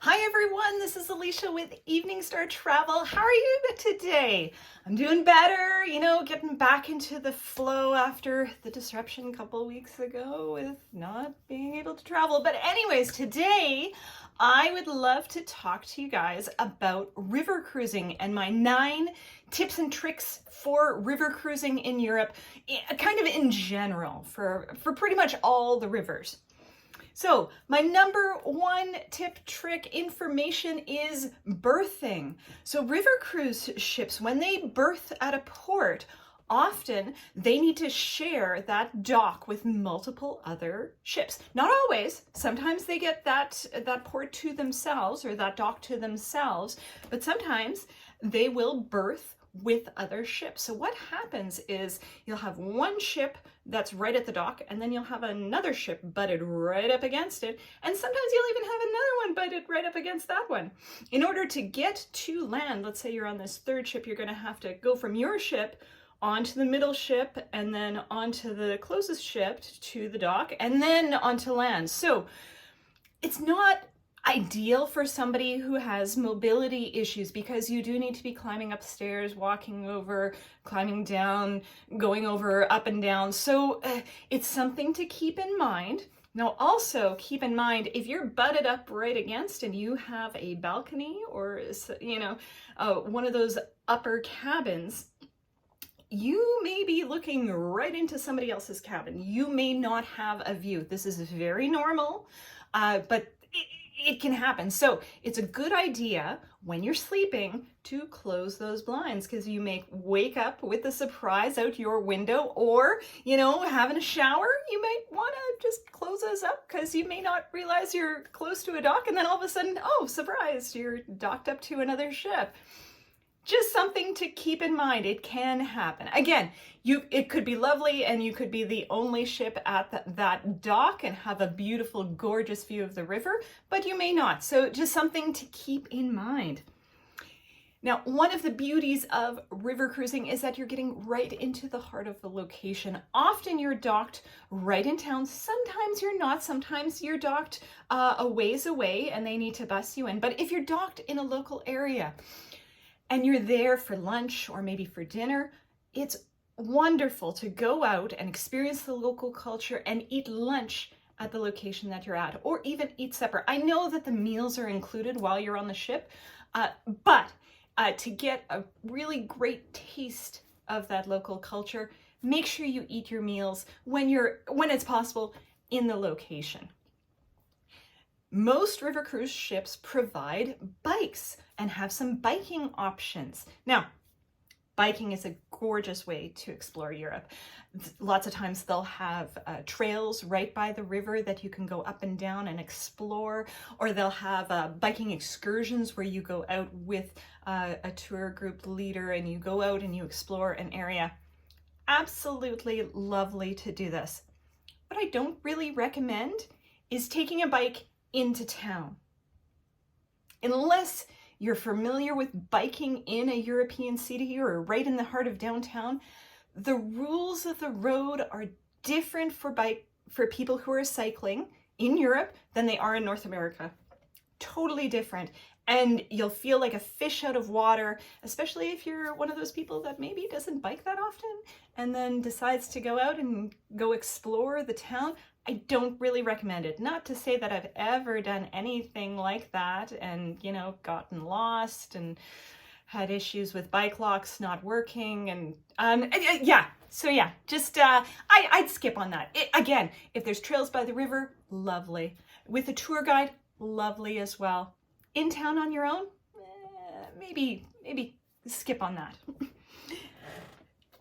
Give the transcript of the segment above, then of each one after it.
Hi everyone, this is Alicia with Evening Star Travel. How are you today? I'm doing better, getting back into the flow after the disruption a couple weeks ago with not being able to travel. But anyways, today I would love to talk to you guys about river cruising and my 9 tips and tricks for river cruising in Europe, kind of in general, for pretty much all the rivers. So my number 1 tip, trick, information is berthing. So river cruise ships, when they berth at a port, often they need to share that dock with multiple other ships. Not always. Sometimes they get that port to themselves or that dock to themselves, but sometimes they will berth with other ships. So what happens is you'll have one ship that's right at the dock, and then you'll have another ship butted right up against it, and sometimes you'll even have another one butted right up against that one. In order to get to land, let's say you're on this third ship, you're going to have to go from your ship onto the middle ship, and then onto the closest ship to the dock, and then onto land. So it's not ideal for somebody who has mobility issues, because you do need to be climbing upstairs, walking over, climbing down, going over, up and down. So it's something to keep in mind. Now also keep in mind, if you're butted up right against and you have a balcony or one of those upper cabins, you may be looking right into somebody else's cabin. You may not have a view. This is very normal, but it can happen. So it's a good idea when you're sleeping to close those blinds, because you may wake up with a surprise out your window, or, having a shower, you might want to just close those up because you may not realize you're close to a dock, and then all of a sudden, oh, surprise, you're docked up to another ship. Just something to keep in mind. It can happen. Again, it could be lovely and you could be the only ship at that dock and have a beautiful, gorgeous view of the river, but you may not. So just something to keep in mind. Now, one of the beauties of river cruising is that you're getting right into the heart of the location. Often you're docked right in town. Sometimes you're not. Sometimes you're docked a ways away and they need to bus you in. But if you're docked in a local area, and you're there for lunch or maybe for dinner, it's wonderful to go out and experience the local culture and eat lunch at the location that you're at, or even eat supper. I know that the meals are included while you're on the ship, but to get a really great taste of that local culture, make sure you eat your meals when it's possible in the location. Most river cruise ships provide bikes and have some biking options. Now, biking is a gorgeous way to explore Europe. Lots of times they'll have trails right by the river that you can go up and down and explore, or they'll have biking excursions where you go out with a tour group leader and you go out and you explore an area. Absolutely lovely to do this. What I don't really recommend is taking a bike into town. Unless you're familiar with biking in a European city or right in the heart of downtown, the rules of the road are different for people who are cycling in Europe than they are in North America. Totally different. And you'll feel like a fish out of water, especially if you're one of those people that maybe doesn't bike that often and then decides to go out and go explore the town. I don't really recommend it. Not to say that I've ever done anything like that and, gotten lost and had issues with bike locks not working. And I'd skip on that. Again, if there's trails by the river, lovely. With a tour guide, lovely as well. In town on your own, maybe skip on that.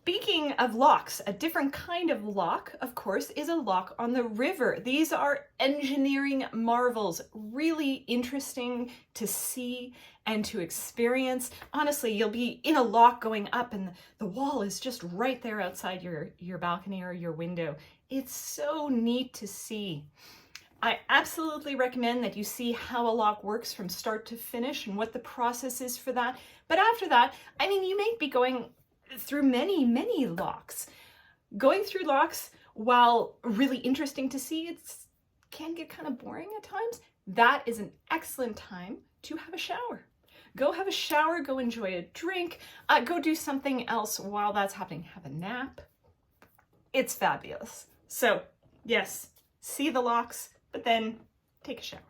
Speaking of locks, a different kind of lock, of course, is a lock on the river. These are engineering marvels, really interesting to see and to experience. Honestly, you'll be in a lock going up and the wall is just right there outside your balcony or your window. It's so neat to see. I absolutely recommend that you see how a lock works from start to finish and what the process is for that. But after that, you may be going through many locks. Going through locks, while really interesting to see, it can get kind of boring at times. that is an excellent time to have a shower. Go have a shower, go enjoy a drink, go do something else while that's happening. Have a nap. It's fabulous. So yes, see the locks, but then take a shower.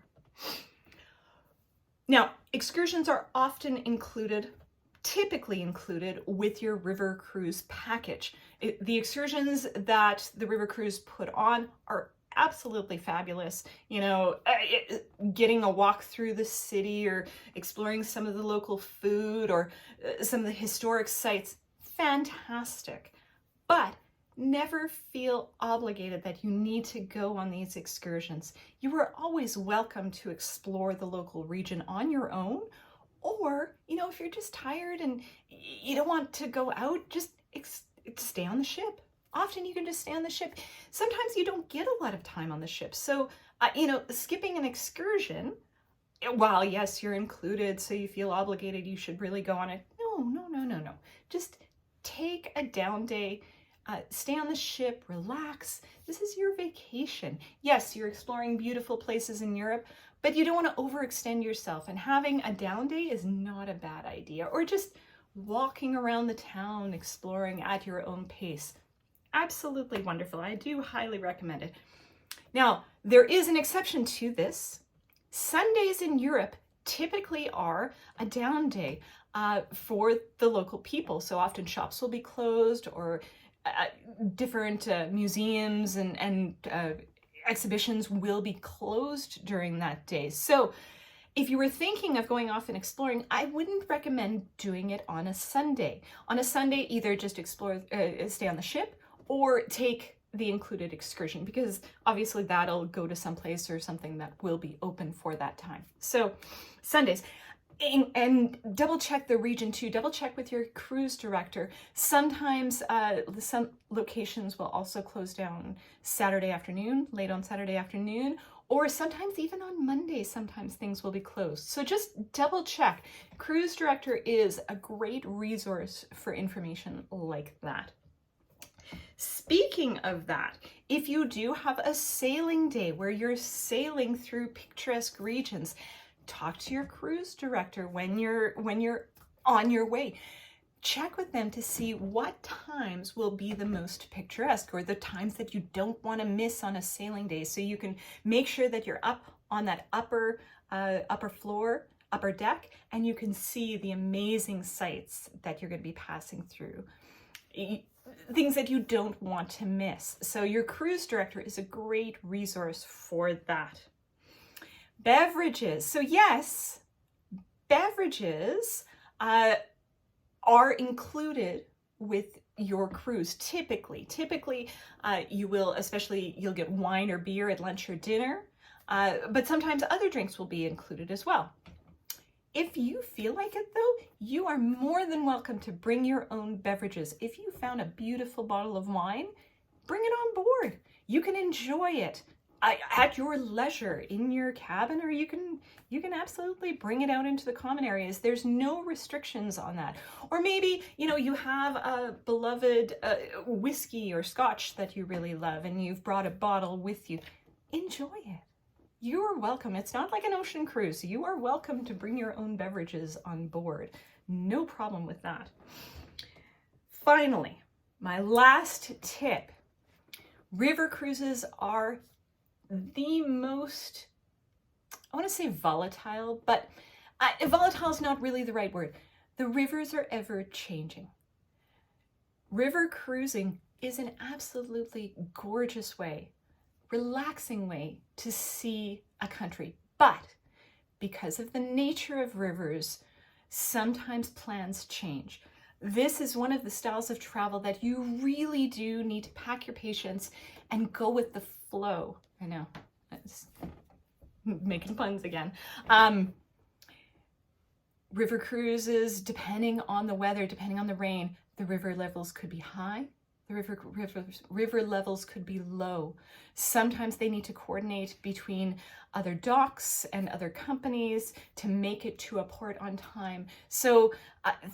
Now, excursions are often included, typically included with your river cruise package. The excursions that the river cruise put on are absolutely fabulous. You know, getting a walk through the city or exploring some of the local food or some of the historic sites, fantastic. But never feel obligated that you need to go on these excursions. You are always welcome to explore the local region on your own, or, you know, if you're just tired and you don't want to go out, just stay on the ship. Often you can just stay on the ship. Sometimes you don't get a lot of time on the ship. So, you know, skipping an excursion, while yes, you're included, so you feel obligated, you should really go on it. No. Just take a down day. Stay on the ship, relax. This is your vacation. Yes, you're exploring beautiful places in Europe, but you don't want to overextend yourself, and having a down day is not a bad idea. Or just walking around the town, exploring at your own pace. Absolutely wonderful. I do highly recommend it. Now, there is an exception to this. Sundays in Europe typically are a down day for the local people. So often shops will be closed, or different museums and exhibitions will be closed during that day. So if you were thinking of going off and exploring, I wouldn't recommend doing it on a Sunday. On a Sunday, either just explore, stay on the ship, or take the included excursion, because obviously that'll go to some place or something that will be open for that time. So Sundays. And double check the region too. Double check with your cruise director. Sometimes some locations will also close down Saturday afternoon, late on Saturday afternoon, or sometimes even on Monday, sometimes things will be closed. So just double check. Cruise director is a great resource for information like that. Speaking of that, if you do have a sailing day where you're sailing through picturesque regions, talk to your cruise director when you're on your way. Check with them to see what times will be the most picturesque, or the times that you don't want to miss on a sailing day, so you can make sure that you're up on that upper floor, upper deck, and you can see the amazing sights that you're going to be passing through. Things that you don't want to miss. So your cruise director is a great resource for that. Beverages. So yes, beverages are included with your cruise. Typically, you will, you'll get wine or beer at lunch or dinner, but sometimes other drinks will be included as well. If you feel like it though, you are more than welcome to bring your own beverages. If you found a beautiful bottle of wine, bring it on board. You can enjoy it at your leisure in your cabin, or you can absolutely bring it out into the common areas. There's no restrictions on that. Or maybe, you know, you have a beloved whiskey or scotch that you really love, and you've brought a bottle with you. Enjoy it. You are welcome. It's not like an ocean cruise. You are welcome to bring your own beverages on board. No problem with that. Finally, my last tip. River cruises are the most, I want to say volatile, but volatile is not really the right word. The rivers are ever changing. River cruising is an absolutely gorgeous way, relaxing way to see a country. But because of the nature of rivers, sometimes plans change. This is one of the styles of travel that you really do need to pack your patience and go with the flow. I know, it's making puns again. River cruises, depending on the weather, depending on the rain, the river levels could be high, the river levels could be low. Sometimes they need to coordinate between other docks and other companies to make it to a port on time. So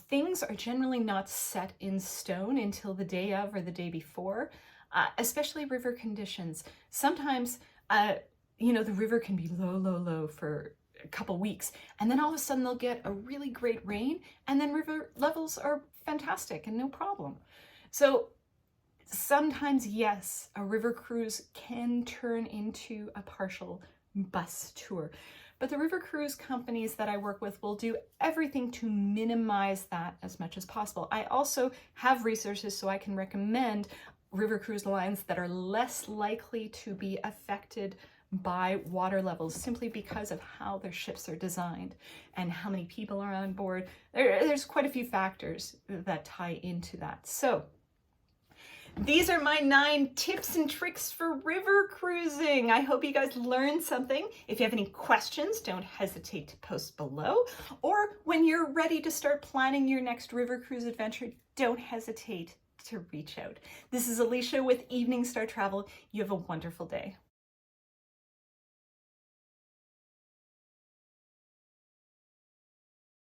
things are generally not set in stone until the day of or the day before, especially river conditions. Sometimes you know, the river can be low, low, low for a couple weeks, and then all of a sudden they'll get a really great rain, and then river levels are fantastic and no problem. So sometimes, yes, a river cruise can turn into a partial bus tour, but the river cruise companies that I work with will do everything to minimize that as much as possible. I also have resources so I can recommend river cruise lines that are less likely to be affected by water levels simply because of how their ships are designed and how many people are on board. There's quite a few factors that tie into that. So these are my 9 tips and tricks for river cruising. I hope you guys learned something. If you have any questions, don't hesitate to post below. Or when you're ready to start planning your next river cruise adventure, don't hesitate to reach out. This is Alicia with Evening Star Travel. You have a wonderful day.